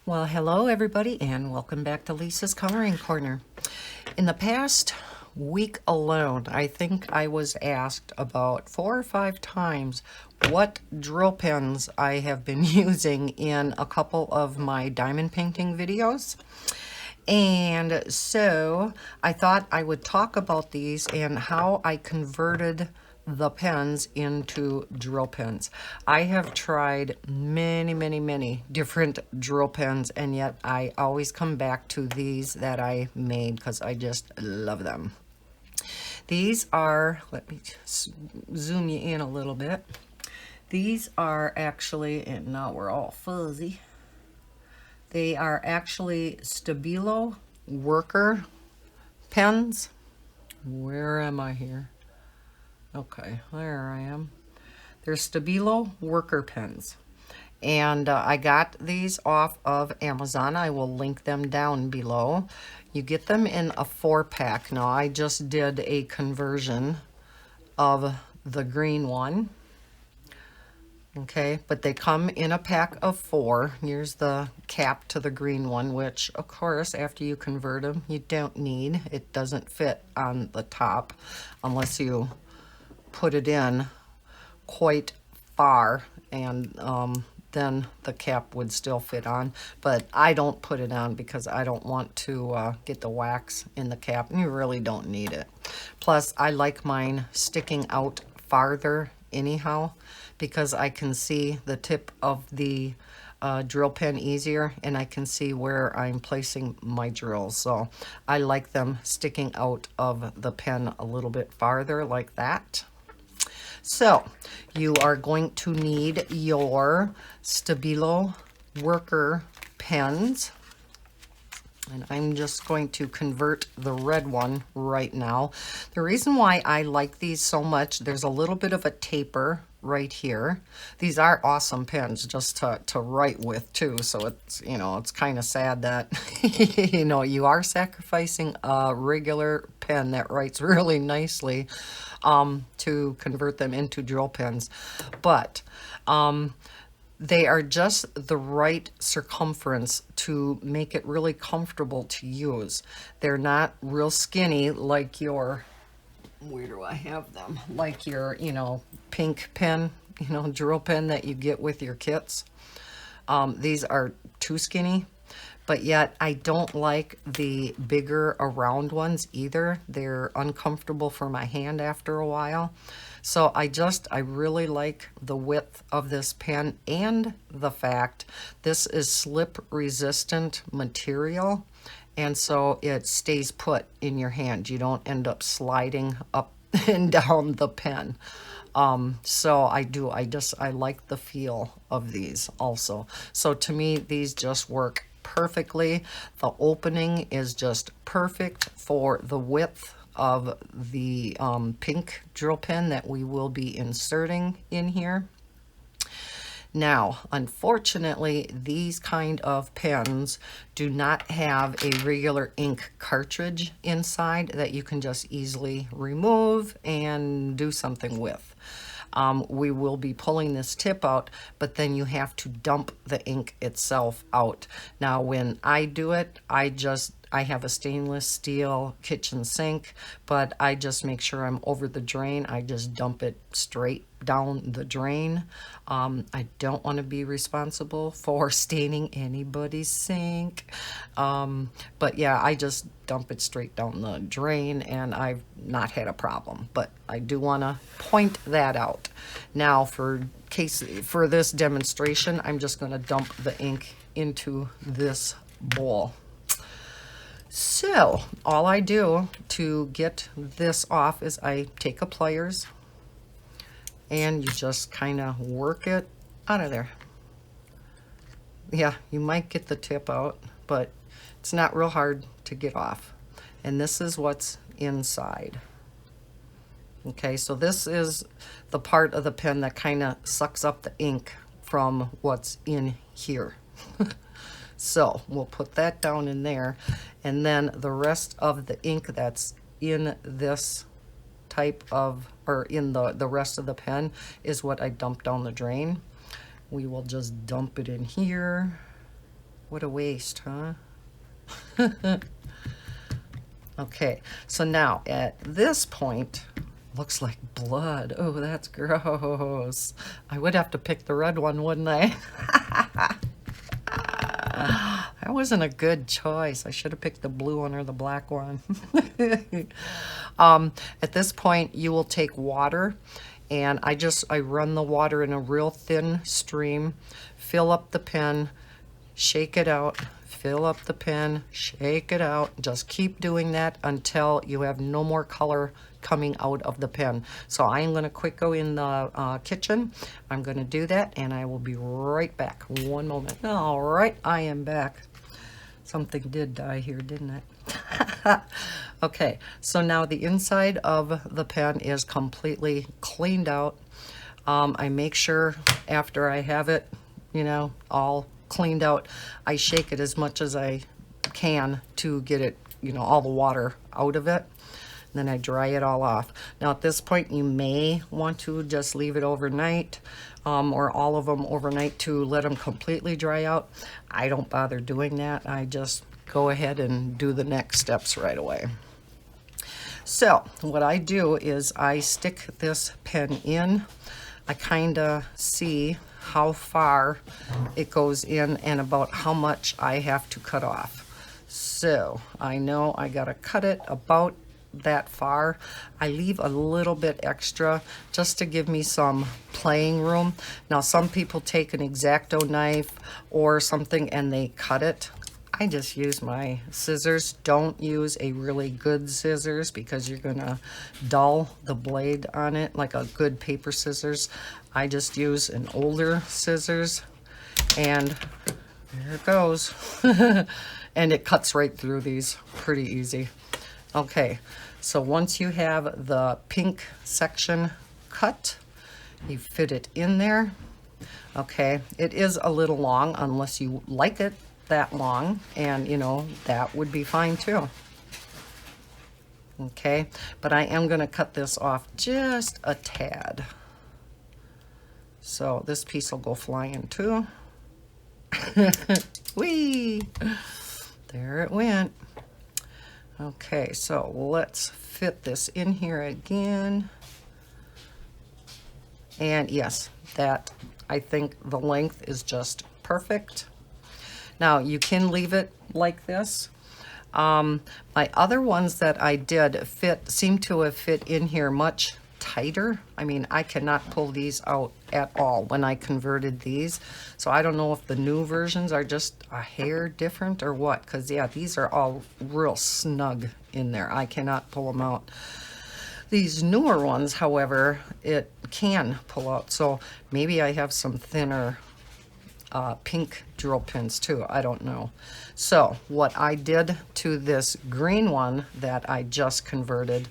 Well, hello everybody and welcome back to Lisa's Coloring Corner. In the past week alone, I think I was asked about 4 or 5 times what drill pens I have been using in a couple of my diamond painting videos. And so I thought I would talk about these and how I converted the pens into drill pens. I have tried many different drill pens, and yet I always come back to these that I made because I just love them. These are, let me zoom you in a little bit. These are actually, and now we're all fuzzy. They are actually Stabilo Worker pens. Where am I here? Okay, there I am. They're Stabilo Worker pens. And I got these off of Amazon. I will link them down below. You get them in a 4-pack. Now, I just did a conversion of the green one. Okay, but they come in a pack of 4. Here's the cap to the green one, which, of course, after you convert them, you don't need. It doesn't fit on the top unless you put it in quite far, and then the cap would still fit on. But I don't put it on because I don't want to get the wax in the cap, and you really don't need it. Plus, I like mine sticking out farther anyhow, because I can see the tip of the drill pen easier, and I can see where I'm placing my drills. So I like them sticking out of the pen a little bit farther like that. So you are going to need your Stabilo Worker pens. And I'm just going to convert the red one right now. The reason why I like these so much, there's a little bit of a taper right here. These are awesome pens just to write with too. So it's, you know, it's kind of sad that, you know, you are sacrificing a regular pen that writes really nicely to convert them into drill pens. But they are just the right circumference to make it really comfortable to use. They're not real skinny like your, where do I have them? Like your, you know, pink pen, you know, drill pen that you get with your kits. These are too skinny, but yet I don't like the bigger around ones either. They're uncomfortable for my hand after a while. So I really like the width of this pen and the fact this is slip resistant material, and so it stays put in your hand. You don't end up sliding up and down the pen. So I like the feel of these also. So to me, these just work perfectly. The opening is just perfect for the width of the pink drill pen that we will be inserting in here. Now, unfortunately, these kind of pens do not have a regular ink cartridge inside that you can just easily remove and do something with. We will be pulling this tip out, but then you have to dump the ink itself out. Now, when I do it, I have a stainless steel kitchen sink, but I just make sure I'm over the drain. I just dump it straight down the drain. I don't want to be responsible for staining anybody's sink. But yeah, I just dump it straight down the drain, and I've not had a problem. But I do want to point that out. Now, for this demonstration, I'm just going to dump the ink into this bowl. So all I do to get this off is I take a pliers and you just kind of work it out of there. Yeah, you might get the tip out, but it's not real hard to get off. And this is what's inside. Okay, so this is the part of the pen that kind of sucks up the ink from what's in here. So we'll put that down in there, and then the rest of the ink that's in this type of, or in the rest of the pen is what I dump down the drain. We will just dump it in here What a waste, huh? Okay, so now at this point, looks like blood. Oh, that's gross. I would have to pick the red one, wouldn't I? That wasn't a good choice. I should have picked the blue one or the black one. At this point, you will take water, and I run the water in a real thin stream, fill up the pen, shake it out, fill up the pen, shake it out. Just keep doing that until you have no more color coming out of the pen. So I'm going to quick go in the kitchen. I'm going to do that, and I will be right back. One moment. All right, I am back. Something did die here, didn't it? Okay, so now the inside of the pen is completely cleaned out. I make sure after I have it, you know, all cleaned out, I shake it as much as I can to get it, you know, all the water out of it. Then I dry it all off. Now at this point, you may want to just leave it overnight, or all of them overnight to let them completely dry out. I don't bother doing that. I just go ahead and do the next steps right away. So what I do is I stick this pen in. I kind of see how far it goes in and about how much I have to cut off. So I know I gotta cut it about that far. I leave a little bit extra just to give me some playing room. Now some people take an X-Acto knife or something and they cut it. I just use my scissors. Don't use a really good scissors because you're gonna dull the blade on it like a good paper scissors. I just use an older scissors, and there it goes. And it cuts right through these pretty easy. Okay, so once you have the pink section cut, you fit it in there. Okay, it is a little long unless you like it that long, and you know, that would be fine too. Okay, but I am going to cut this off just a tad. So this piece will go flying too. Whee! There it went. Okay, so let's fit this in here again. And yes, that, I think the length is just perfect. Now you can leave it like this. My other ones that I did seem to have fit in here much tighter. I mean, I cannot pull these out at all when I converted these. So I don't know if the new versions are just a hair different or what, because yeah, these are all real snug in there. I cannot pull them out. These newer ones, however, it can pull out. So maybe I have some thinner pink drill pins too, I don't know. So what I did to this green one that I just converted,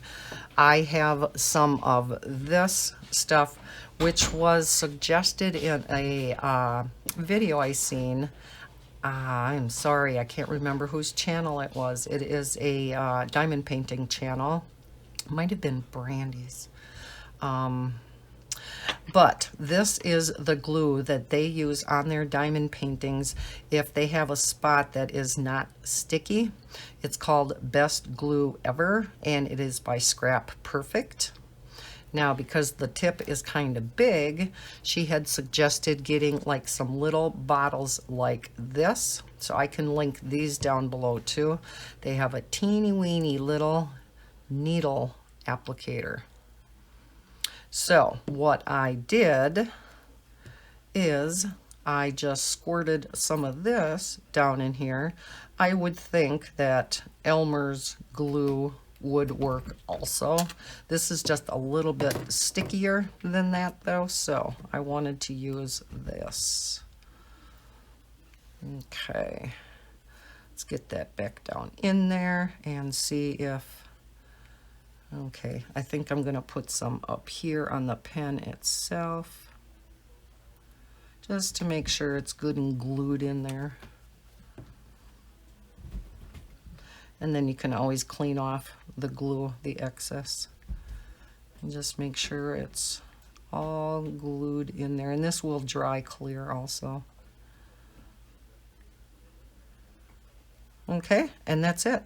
I have some of this stuff which was suggested in a video I seen. I'm sorry, I can't remember whose channel it was. It is a diamond painting channel. Might have been Brandy's. But this is the glue that they use on their diamond paintings if they have a spot that is not sticky. It's called Best Glue Ever, and it is by Scrap Perfect. Now, because the tip is kind of big, she had suggested getting like some little bottles like this. So I can link these down below too. They have a teeny weeny little needle applicator. So what I did is I just squirted some of this down in here. I would think that Elmer's glue would work also. This is just a little bit stickier than that though, so I wanted to use this. Okay, let's get that back down in there and see if, okay, I think I'm going to put some up here on the pen itself, just to make sure it's good and glued in there. And then you can always clean off the glue, the excess, and just make sure it's all glued in there. And this will dry clear also. Okay, and that's it.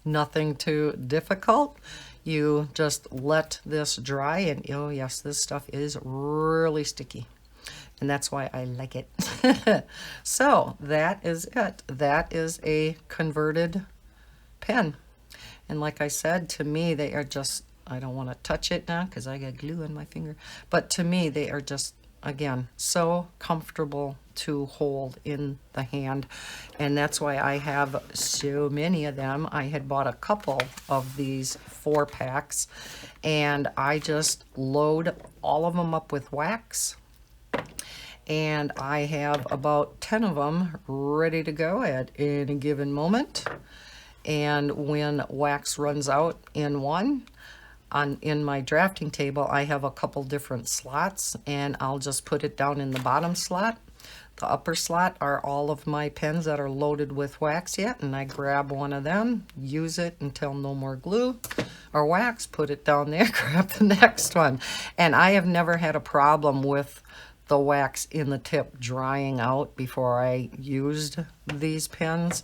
Nothing too difficult. You just let this dry, and oh yes, this stuff is really sticky. And that's why I like it. So that is it. That is a converted pen. And like I said, to me, they are just, I don't want to touch it now because I got glue on my finger. But to me, they are just, again, so comfortable to hold in the hand. And that's why I have so many of them. I had bought a couple of these 4-packs, and I just load all of them up with wax. And I have about 10 of them ready to go at any given moment. And when wax runs out in one, in my drafting table, I have a couple different slots, and I'll just put it down in the bottom slot. The upper slot are all of my pens that are loaded with wax yet, and I grab one of them, use it until no more glue or wax, put it down there, grab the next one. And I have never had a problem with the wax in the tip drying out before I used these pens.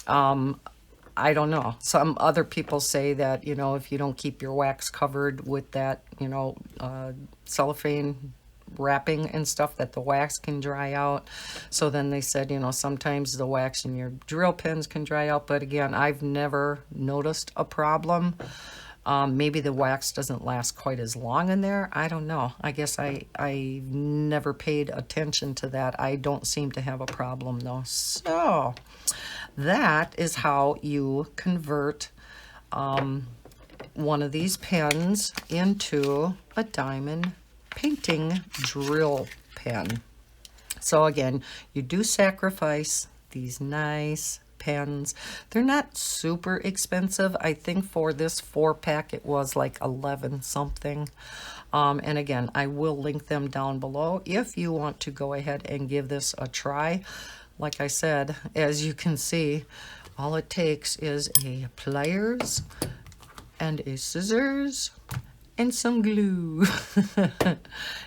I don't know. Some other people say that, you know, if you don't keep your wax covered with that, you know, cellophane wrapping and stuff, that the wax can dry out. So then they said, you know, sometimes the wax in your drill pens can dry out. But again, I've never noticed a problem. Maybe the wax doesn't last quite as long in there. I don't know. I guess I never paid attention to that. I don't seem to have a problem though. So that is how you convert one of these pens into a diamond painting drill pen. So again, you do sacrifice these nice pens. They're not super expensive. I think for this 4-pack it was like 11 something. And again, I will link them down below if you want to go ahead and give this a try. Like I said, as you can see, all it takes is a pliers and a scissors and some glue.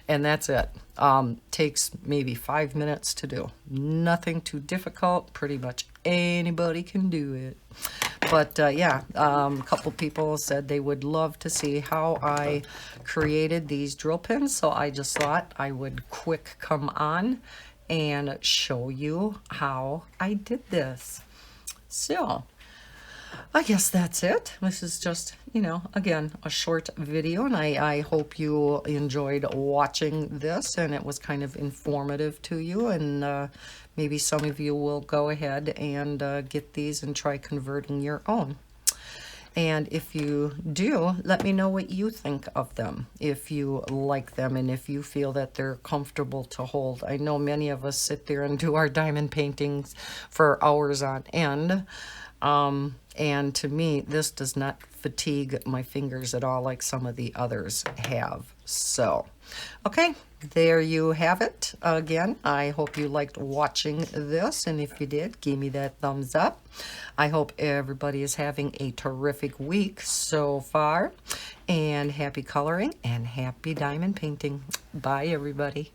And that's it. Takes maybe 5 minutes to do. Nothing too difficult. Pretty much anybody can do it. But yeah, a couple people said they would love to see how I created these drill pins. So I just thought I would quick come on and show you how I did this. So I guess that's it. This is just, you know, again, a short video, and I hope you enjoyed watching this and it was kind of informative to you, and maybe some of you will go ahead and get these and try converting your own. And if you do, let me know what you think of them, if you like them and if you feel that they're comfortable to hold. I know many of us sit there and do our diamond paintings for hours on end. And to me, this does not fatigue my fingers at all like some of the others have. So, okay, there you have it. Again, I hope you liked watching this, and if you did, give me that thumbs up. I hope everybody is having a terrific week so far, and happy coloring and happy diamond painting. Bye, everybody.